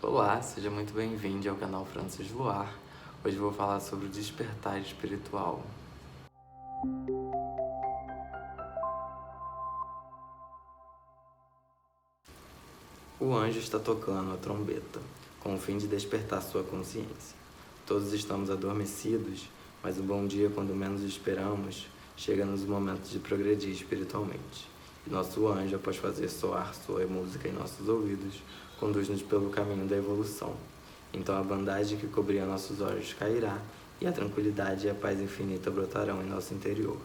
Olá, seja muito bem-vindo ao canal Francis Luar. Hoje vou falar sobre o despertar espiritual. O anjo está tocando a trombeta, com o fim de despertar sua consciência. Todos estamos adormecidos, mas o bom dia, quando menos esperamos, chega nos momentos de progredir espiritualmente. E nosso anjo, após fazer soar sua música em nossos ouvidos, conduz-nos pelo caminho da evolução. Então a bandagem que cobria nossos olhos cairá, e a tranquilidade e a paz infinita brotarão em nosso interior.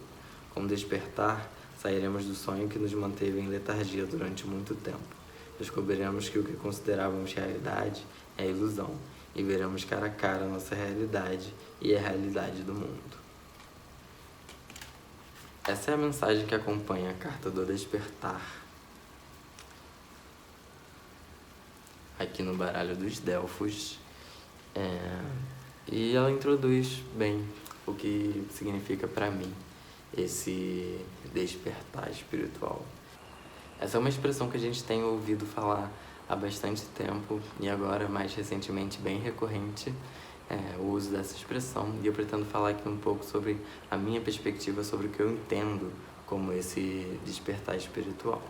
Com o despertar, sairemos do sonho que nos manteve em letargia durante muito tempo. Descobriremos que o que considerávamos realidade é ilusão, e veremos cara a cara a nossa realidade e a realidade do mundo. Essa é a mensagem que acompanha a carta do despertar, aqui no baralho dos Delfos, e ela introduz bem o que significa para mim esse despertar espiritual. Essa é uma expressão que a gente tem ouvido falar há bastante tempo e agora, mais recentemente, bem recorrente, o uso dessa expressão, e eu pretendo falar aqui um pouco sobre a minha perspectiva sobre o que eu entendo como esse despertar espiritual.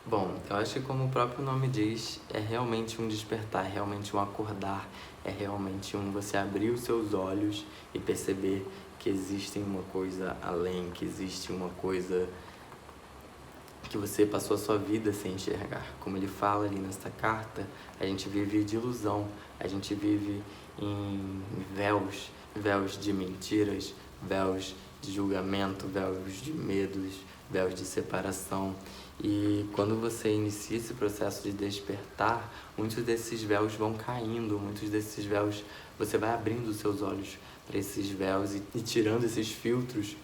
Bom, eu acho que, como o próprio nome diz, é realmente um despertar, é realmente um acordar, é realmente você abrir os seus olhos e perceber que existe uma coisa além, que existe uma coisa que você passou a sua vida sem enxergar. Como ele fala ali nesta carta, a gente vive de ilusão, a gente vive em véus de mentiras, véus de julgamento, véus de medos, véus de separação. E quando você inicia esse processo de despertar, muitos desses véus vão caindo, muitos desses véus, você vai abrindo os seus olhos para esses véus e tirando esses filtros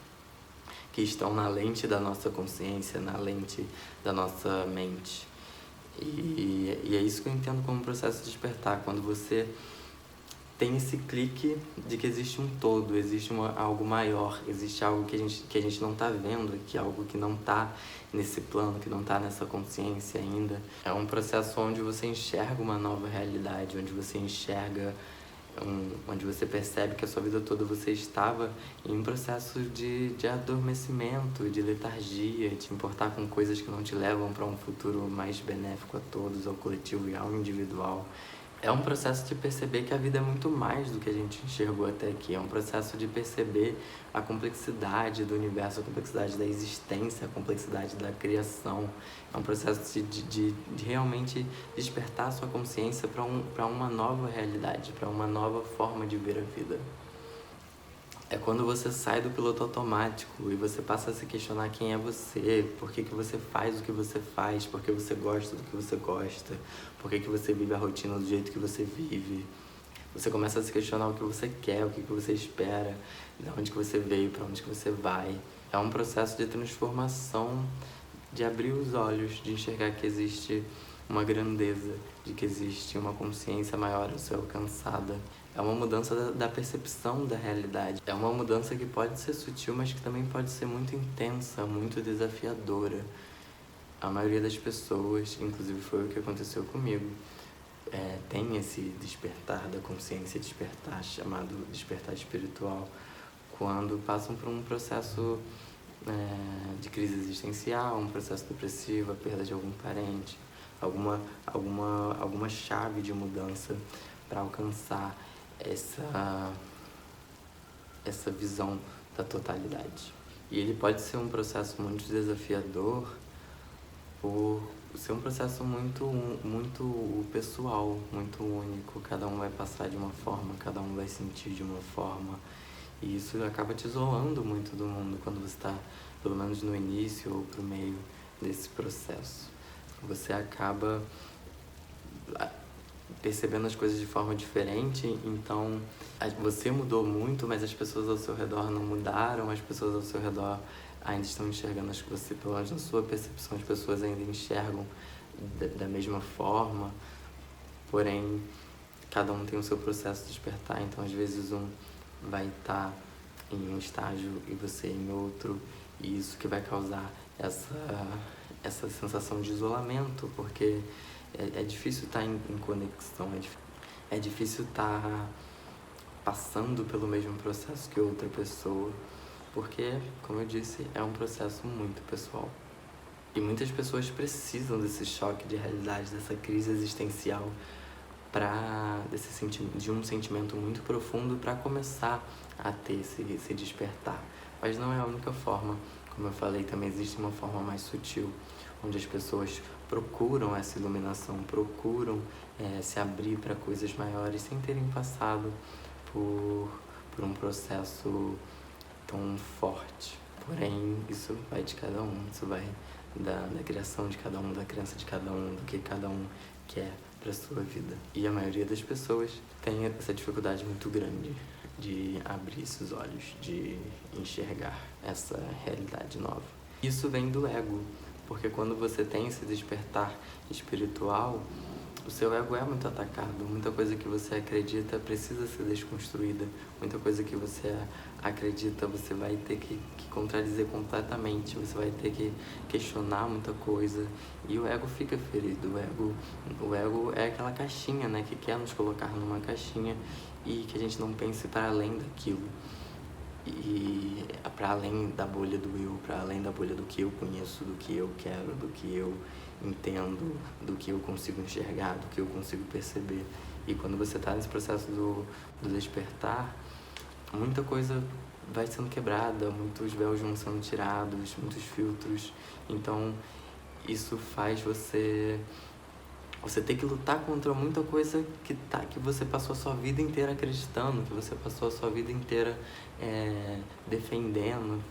que estão na lente da nossa consciência, na lente da nossa mente. E é isso que eu entendo como processo de despertar, quando você tem esse clique de que existe um todo, existe algo maior, existe algo que a gente não está vendo aqui, algo que não está nesse plano, que não está nessa consciência ainda. É um processo onde você enxerga uma nova realidade, onde você enxerga onde você percebe que a sua vida toda você estava em um processo de adormecimento, de letargia, de importar com coisas que não te levam para um futuro mais benéfico a todos, ao coletivo e ao individual. É um processo de perceber que a vida é muito mais do que a gente enxergou até aqui. É um processo de perceber a complexidade do universo, a complexidade da existência, a complexidade da criação. É um processo de realmente despertar a sua consciência para uma nova realidade, para uma nova forma de ver a vida. É quando você sai do piloto automático e você passa a se questionar quem é você, por que você faz o que você faz, por que você gosta do que você gosta, por que você vive a rotina do jeito que você vive. Você começa a se questionar o que você quer, o que você espera, de onde que você veio, para onde que você vai. É um processo de transformação, de abrir os olhos, de enxergar que existe uma grandeza, de que existe uma consciência maior a ser alcançada. É uma mudança da percepção da realidade. É uma mudança que pode ser sutil, mas que também pode ser muito intensa, muito desafiadora. A maioria das pessoas, inclusive foi o que aconteceu comigo, tem esse despertar da consciência, despertar chamado despertar espiritual, quando passam por um processo de crise existencial, um processo depressivo, a perda de algum parente, alguma chave de mudança para alcançar essa visão da totalidade. E ele pode ser um processo muito desafiador por ser um processo muito pessoal, muito único. Cada um vai passar de uma forma, cada um vai sentir de uma forma. E isso acaba te isolando muito do mundo quando você está, pelo menos no início ou pro meio desse processo. Você acaba percebendo as coisas de forma diferente, então você mudou muito, mas as pessoas ao seu redor não mudaram, as pessoas ao seu redor ainda estão enxergando as coisas, pelo menos na sua percepção, as pessoas ainda enxergam da mesma forma, porém cada um tem o seu processo de despertar, então às vezes um vai estar em um estágio e você em outro, e isso que vai causar essa sensação de isolamento, porque É difícil estar em conexão, é difícil estar passando pelo mesmo processo que outra pessoa, porque, como eu disse, é um processo muito pessoal. E muitas pessoas precisam desse choque de realidade, dessa crise existencial, de um sentimento muito profundo para começar a ter esse despertar. Mas não é a única forma. Como eu falei, também existe uma forma mais sutil, onde as pessoas procuram essa iluminação, procuram se abrir para coisas maiores sem terem passado por um processo tão forte. Porém, isso vai de cada um, isso vai da criação de cada um, da crença de cada um, do que cada um quer para sua vida. E a maioria das pessoas tem essa dificuldade muito grande de abrir esses olhos, de enxergar essa realidade nova. Isso vem do ego, porque quando você tem esse despertar espiritual, o seu ego é muito atacado, muita coisa que você acredita precisa ser desconstruída, muita coisa que você acredita você vai ter que contradizer completamente, você vai ter que questionar muita coisa, e o ego fica ferido. O ego é aquela caixinha, né, que quer nos colocar numa caixinha e que a gente não pense para além daquilo, e para além da bolha do eu, para além da bolha do que eu conheço, do que eu quero, do que eu entendo, do que eu consigo enxergar, do que eu consigo perceber. E quando você está nesse processo do despertar, muita coisa vai sendo quebrada, muitos véus vão sendo tirados, muitos filtros. Então isso faz você ter que lutar contra muita coisa que você passou a sua vida inteira acreditando, que você passou a sua vida inteira defendendo.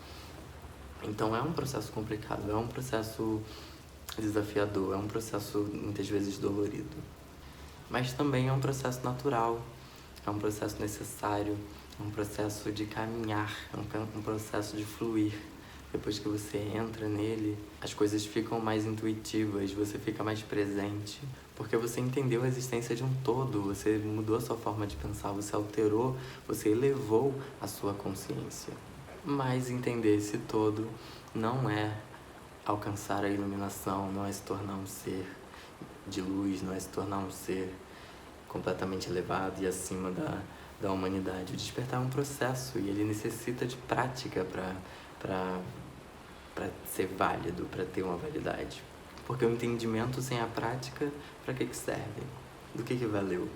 Então é um processo complicado, é um processo desafiador, é um processo muitas vezes dolorido. Mas também é um processo natural, é um processo necessário, é um processo de caminhar, é um processo de fluir. Depois que você entra nele, as coisas ficam mais intuitivas, você fica mais presente, porque você entendeu a existência de um todo, você mudou a sua forma de pensar, você alterou, você elevou a sua consciência. Mas entender esse todo não é alcançar a iluminação, não é se tornar um ser de luz, não é se tornar um ser completamente elevado e acima da humanidade. O despertar é um processo e ele necessita de prática para ser válido, para ter uma validade. Porque o entendimento sem a prática, para que serve? Do que valeu?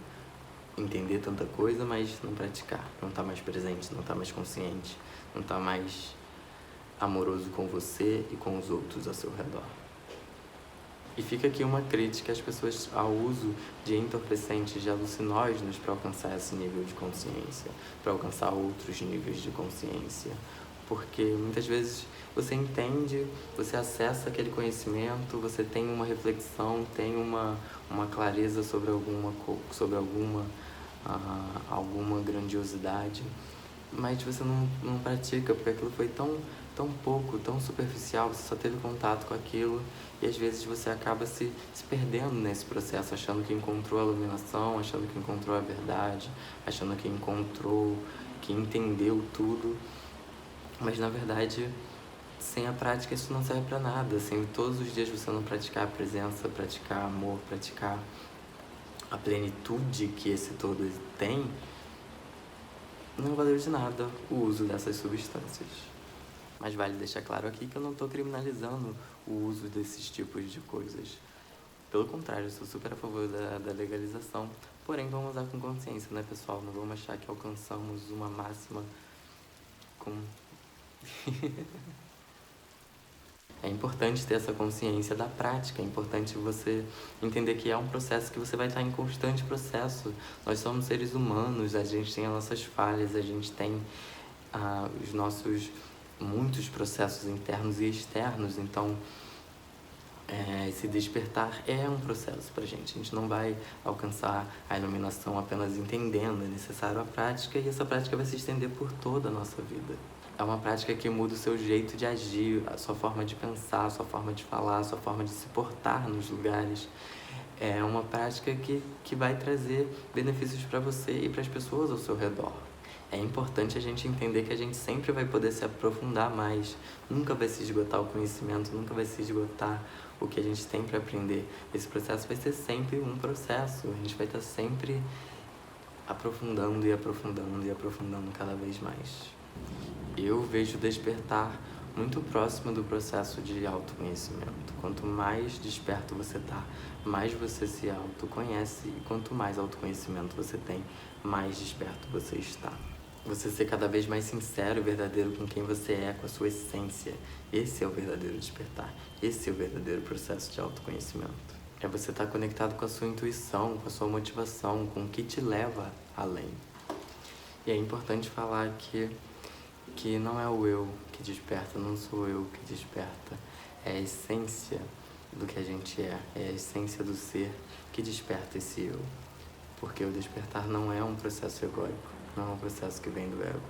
Entender tanta coisa, mas não praticar, não estar mais presente, não estar mais consciente, não estar mais amoroso com você e com os outros ao seu redor. E fica aqui uma crítica às pessoas ao uso de entorpecentes, de alucinógenos para alcançar esse nível de consciência, para alcançar outros níveis de consciência. Porque muitas vezes você entende, você acessa aquele conhecimento, você tem uma reflexão, tem uma clareza sobre alguma grandiosidade, mas você não pratica, porque aquilo foi tão pouco, tão superficial, você só teve contato com aquilo, e às vezes você acaba se perdendo nesse processo, achando que encontrou a iluminação, achando que encontrou a verdade, achando que entendeu tudo, mas na verdade, sem a prática isso não serve para nada. Sem todos os dias você não praticar a presença, praticar amor, praticar a plenitude que esse todo tem, não valeu de nada o uso dessas substâncias. Mas vale deixar claro aqui que eu não estou criminalizando o uso desses tipos de coisas. Pelo contrário, eu sou super a favor da legalização. Porém, vamos usar com consciência, né, pessoal? Não vamos achar que alcançamos uma máxima com... É importante ter essa consciência da prática, é importante você entender que é um processo que você vai estar em constante processo. Nós somos seres humanos, a gente tem as nossas falhas, a gente tem os nossos muitos processos internos e externos, então esse despertar é um processo pra gente. A gente não vai alcançar a iluminação apenas entendendo, é necessário a prática, e essa prática vai se estender por toda a nossa vida. É uma prática que muda o seu jeito de agir, a sua forma de pensar, a sua forma de falar, a sua forma de se portar nos lugares. É uma prática que vai trazer benefícios para você e para as pessoas ao seu redor. É importante a gente entender que a gente sempre vai poder se aprofundar mais. Nunca vai se esgotar o conhecimento, nunca vai se esgotar o que a gente tem para aprender. Esse processo vai ser sempre um processo, a gente vai estar sempre aprofundando e aprofundando e aprofundando cada vez mais. Eu vejo o despertar muito próximo do processo de autoconhecimento. Quanto mais desperto você tá, mais você se autoconhece, e quanto mais autoconhecimento você tem, mais desperto você está. Você ser cada vez mais sincero e verdadeiro com quem você é, com a sua essência. Esse é o verdadeiro despertar. Esse é o verdadeiro processo de autoconhecimento. É você estar conectado com a sua intuição, com a sua motivação, com o que te leva além. E é importante falar que não é o eu que desperta, não sou eu que desperta. É a essência do que a gente é a essência do ser que desperta esse eu. Porque o despertar não é um processo egóico, não é um processo que vem do ego.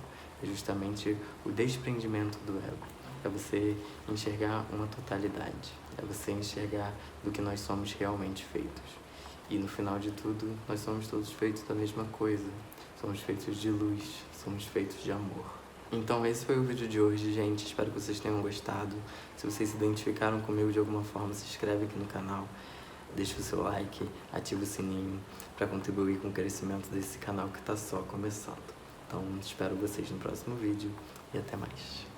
É justamente o desprendimento do ego. É você enxergar uma totalidade. É você enxergar do que nós somos realmente feitos. E no final de tudo, nós somos todos feitos da mesma coisa. Somos feitos de luz, somos feitos de amor. Então esse foi o vídeo de hoje, gente. Espero que vocês tenham gostado. Se vocês se identificaram comigo de alguma forma, se inscreve aqui no canal. Deixa o seu like, ativa o sininho para contribuir com o crescimento desse canal que está só começando. Então espero vocês no próximo vídeo e até mais.